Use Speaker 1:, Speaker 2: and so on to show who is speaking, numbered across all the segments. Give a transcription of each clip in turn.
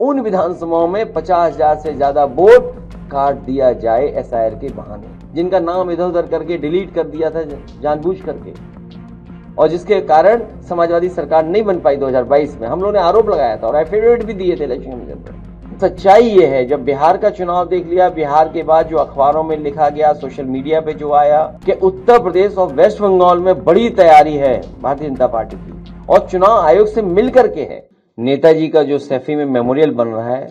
Speaker 1: उन विधानसभाओं में 50,000 से ज्यादा वोट काट दिया जाए एसआईआर के बहाने, जिनका नाम इधर उधर करके डिलीट कर दिया था जानबूझ करके, और जिसके कारण समाजवादी सरकार नहीं बन पाई 2022 में। हम लोगों ने आरोप लगाया था और एफिडेविट भी दिए थे इलेक्शन कमीशन पर। सच्चाई ये है, जब बिहार का चुनाव देख लिया, बिहार के बाद जो अखबारों में लिखा गया, सोशल मीडिया पे जो आया कि उत्तर प्रदेश और वेस्ट बंगाल में बड़ी तैयारी है भारतीय जनता पार्टी की और चुनाव आयोग से मिलकर के है। नेताजी का जो सैफी में मेमोरियल बन रहा है,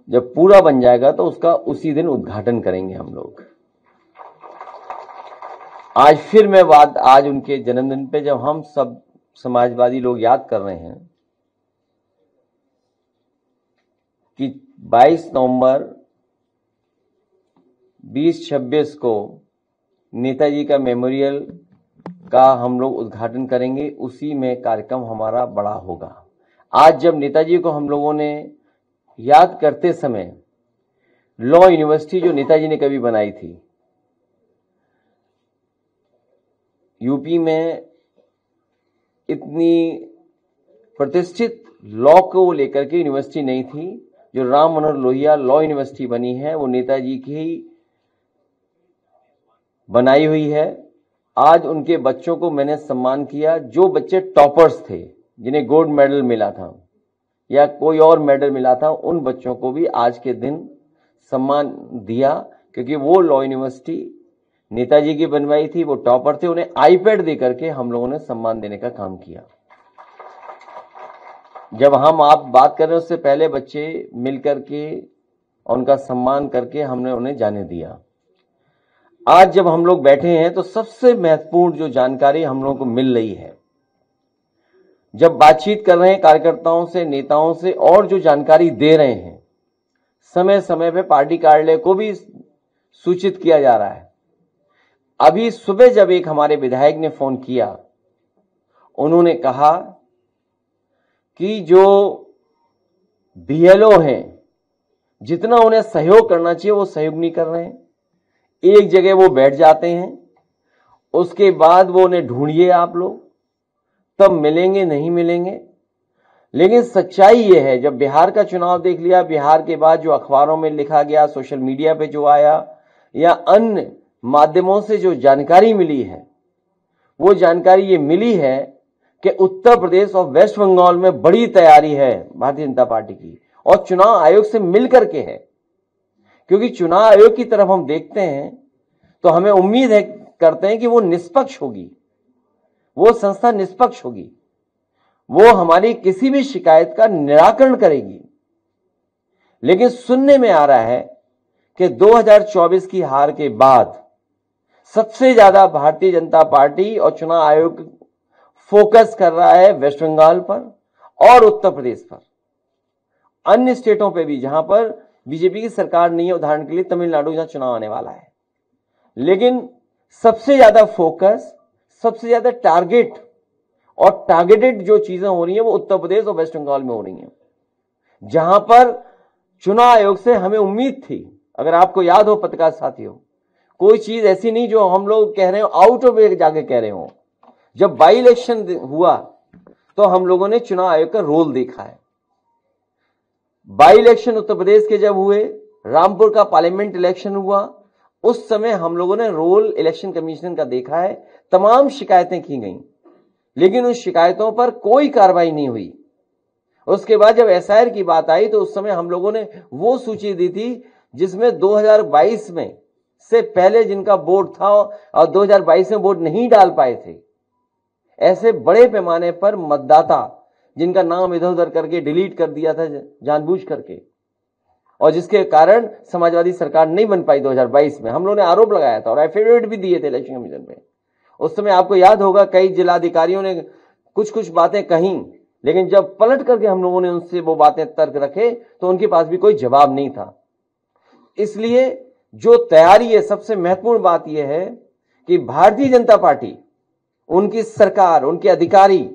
Speaker 1: जब पूरा बन जाएगा तो उसका उसी दिन उद्घाटन करेंगे हम लोग। आज फिर मैं बात, आज उनके जन्मदिन पे जब हम सब समाजवादी लोग याद कर रहे हैं कि 22 नवंबर 2026 को नेताजी का मेमोरियल का हम लोग उद्घाटन करेंगे, उसी में कार्यक्रम हमारा बड़ा होगा। आज जब नेताजी को हम लोगों ने याद करते समय लॉ यूनिवर्सिटी जो नेताजी ने कभी बनाई थी, यूपी में इतनी प्रतिष्ठित लॉ को लेकर के यूनिवर्सिटी नहीं थी, जो राम मनोहर लोहिया लॉ यूनिवर्सिटी बनी है वो नेताजी की ही बनाई हुई है। आज उनके बच्चों को मैंने सम्मान किया, जो बच्चे टॉपर्स थे, जिन्हें गोल्ड मेडल मिला था या कोई और मेडल मिला था, उन बच्चों को भी आज के दिन सम्मान दिया, क्योंकि वो लॉ यूनिवर्सिटी नेताजी की बनवाई थी, वो टॉपर थे। उन्हें आईपैड दे करके हम लोगों ने सम्मान देने का काम किया। जब हम आप बात कर रहे हैं, उससे पहले बच्चे मिलकर के उनका सम्मान करके हमने उन्हें जाने दिया। आज जब हम लोग बैठे हैं तो सबसे महत्वपूर्ण जो जानकारी हम लोगों को मिल रही है, जब बातचीत कर रहे हैं कार्यकर्ताओं से, नेताओं से, और जो जानकारी दे रहे हैं, समय समय पे पार्टी कार्यालय को भी सूचित किया जा रहा है। अभी सुबह जब एक हमारे विधायक ने फोन किया, उन्होंने कहा कि जो बीएलओ हैं, जितना उन्हें सहयोग करना चाहिए वो सहयोग नहीं कर रहे हैं। एक जगह वो बैठ जाते हैं, उसके बाद वो उन्हें ढूंढिए आप लोग, तब मिलेंगे, नहीं मिलेंगे। लेकिन सच्चाई ये है, जब बिहार का चुनाव देख लिया, बिहार के बाद जो अखबारों में लिखा गया, सोशल मीडिया पे जो आया या अन्य माध्यमों से जो जानकारी मिली है, वो जानकारी ये मिली है कि उत्तर प्रदेश और वेस्ट बंगाल में बड़ी तैयारी है भारतीय जनता पार्टी की और चुनाव आयोग से मिलकर के है। क्योंकि चुनाव आयोग की तरफ हम देखते हैं तो हमें उम्मीद है, करते हैं कि वो निष्पक्ष होगी, वो संस्था निष्पक्ष होगी, वो हमारी किसी भी शिकायत का निराकरण करेगी। लेकिन सुनने में आ रहा है कि 2024 की हार के बाद सबसे ज्यादा भारतीय जनता पार्टी और चुनाव आयोग फोकस कर रहा है वेस्ट बंगाल पर और उत्तर प्रदेश पर, अन्य स्टेटों पे भी जहां पर बीजेपी की सरकार नहीं है, उदाहरण के लिए तमिलनाडु जहां चुनाव आने वाला है। लेकिन सबसे ज्यादा फोकस, सबसे ज्यादा टारगेट और टारगेटेड जो चीजें हो रही हैं वो उत्तर प्रदेश और वेस्ट बंगाल में हो रही हैं, जहां पर चुनाव आयोग से हमें उम्मीद थी। अगर आपको याद हो पत्रकार साथियों, कोई चीज ऐसी नहीं जो हम लोग कह रहे हो आउट ऑफ वे जाके कह रहे हो। जब बाई इलेक्शन हुआ तो हम लोगों ने चुनाव आयोग का रोल देखा है। बाई इलेक्शन उत्तर प्रदेश के जब हुए, रामपुर का पार्लियामेंट इलेक्शन हुआ, उस समय हम लोगों ने रोल इलेक्शन कमीशन का देखा है। तमाम शिकायतें की गई, लेकिन उन शिकायतों पर कोई कार्रवाई नहीं हुई। उसके बाद जब एसआईआर की बात आई तो उस समय हम लोगों ने वो सूची दी थी जिसमें 2022 में से पहले जिनका वोट था और 2022 में वोट नहीं डाल पाए थे, ऐसे बड़े पैमाने पर मतदाता जिनका नाम इधर उधर करके डिलीट कर दिया था जानबूझ करके, और जिसके कारण समाजवादी सरकार नहीं बन पाई 2022 में। हम लोगों ने आरोप लगाया था और एफिडेविट भी दिए थे इलेक्शन कमीशन पे। उस समय आपको याद होगा कई जिलाधिकारियों ने कुछ कुछ बातें कहीं, लेकिन जब पलट करके हम लोगों ने उनसे वो बातें तर्क रखे तो उनके पास भी कोई जवाब नहीं था। इसलिए जो तैयारी है, सबसे महत्वपूर्ण बात यह है कि भारतीय जनता पार्टी, उनकी सरकार, उनके अधिकारी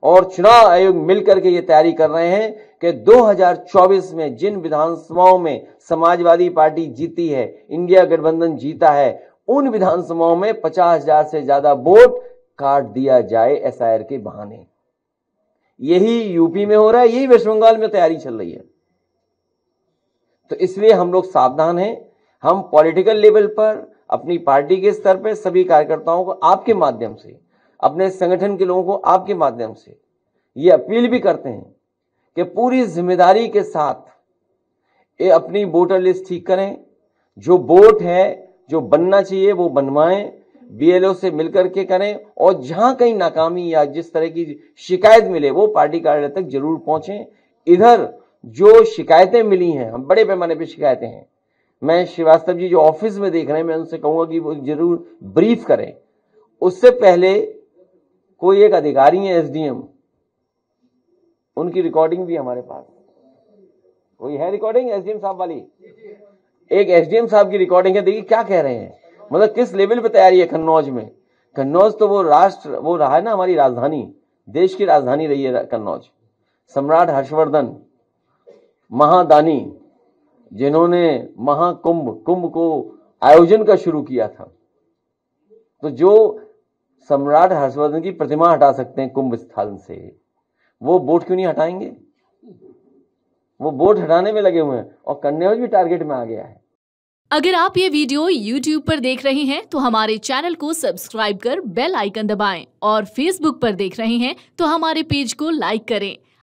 Speaker 1: और चुनाव आयोग मिलकर के ये तैयारी कर रहे हैं कि 2024 में जिन विधानसभाओं में समाजवादी पार्टी जीती है, इंडिया गठबंधन जीता है, उन विधानसभाओं में 50,000 से ज्यादा वोट काट दिया जाए एसआईआर के बहाने। यही यूपी में हो रहा है, यही वेस्ट बंगाल में तैयारी चल रही है। तो इसलिए हम लोग सावधान हैं। हम पॉलिटिकल लेवल पर, अपनी पार्टी के स्तर पर सभी कार्यकर्ताओं को आपके माध्यम से, अपने संगठन के लोगों को आपके माध्यम से ये अपील भी करते हैं कि पूरी जिम्मेदारी के साथ ये अपनी वोटर लिस्ट ठीक करें। जो वोट है, जो बनना चाहिए वो बनवाएं, बीएलओ से मिलकर के करें, और जहां कहीं नाकामी या जिस तरह की शिकायत मिले वो पार्टी कार्यालय तक जरूर पहुंचें। इधर जो शिकायतें मिली हैं, हम बड़े पैमाने पे शिकायतें हैं, मैं श्रीवास्तव जी जो ऑफिस में देख रहे हैं, मैं उनसे कहूंगा कि वो जरूर ब्रीफ करें। उससे पहले कोई एक अधिकारी है एसडीएम, उनकी रिकॉर्डिंग भी हमारे पास, कोई है रिकॉर्डिंग एसडीएम साहब वाली? एक एसडीएम साहब की रिकॉर्डिंग है, देखिए क्या कह रहे हैं, मतलब किस लेवल पे तैयारी है कन्नौज में। कन्नौज तो वो रहा है ना, हमारी राजधानी, देश की राजधानी रही है कन्नौज। सम्राट हर्षवर्धन महादानी, जिन्होंने कुंभ को आयोजन का शुरू किया था, तो जो सम्राट हर्षवर्धन की प्रतिमा हटा सकते हैं कुंभ स्थल से, वो बोट क्यों नहीं हटाएंगे? वो बोट हटाने में लगे हुए हैं, और कन्नौज भी टारगेट में आ गया है।
Speaker 2: अगर आप ये वीडियो YouTube पर देख रहे हैं तो हमारे चैनल को सब्सक्राइब कर बेल आइकन दबाएं, और Facebook पर देख रहे हैं तो हमारे पेज को लाइक करें।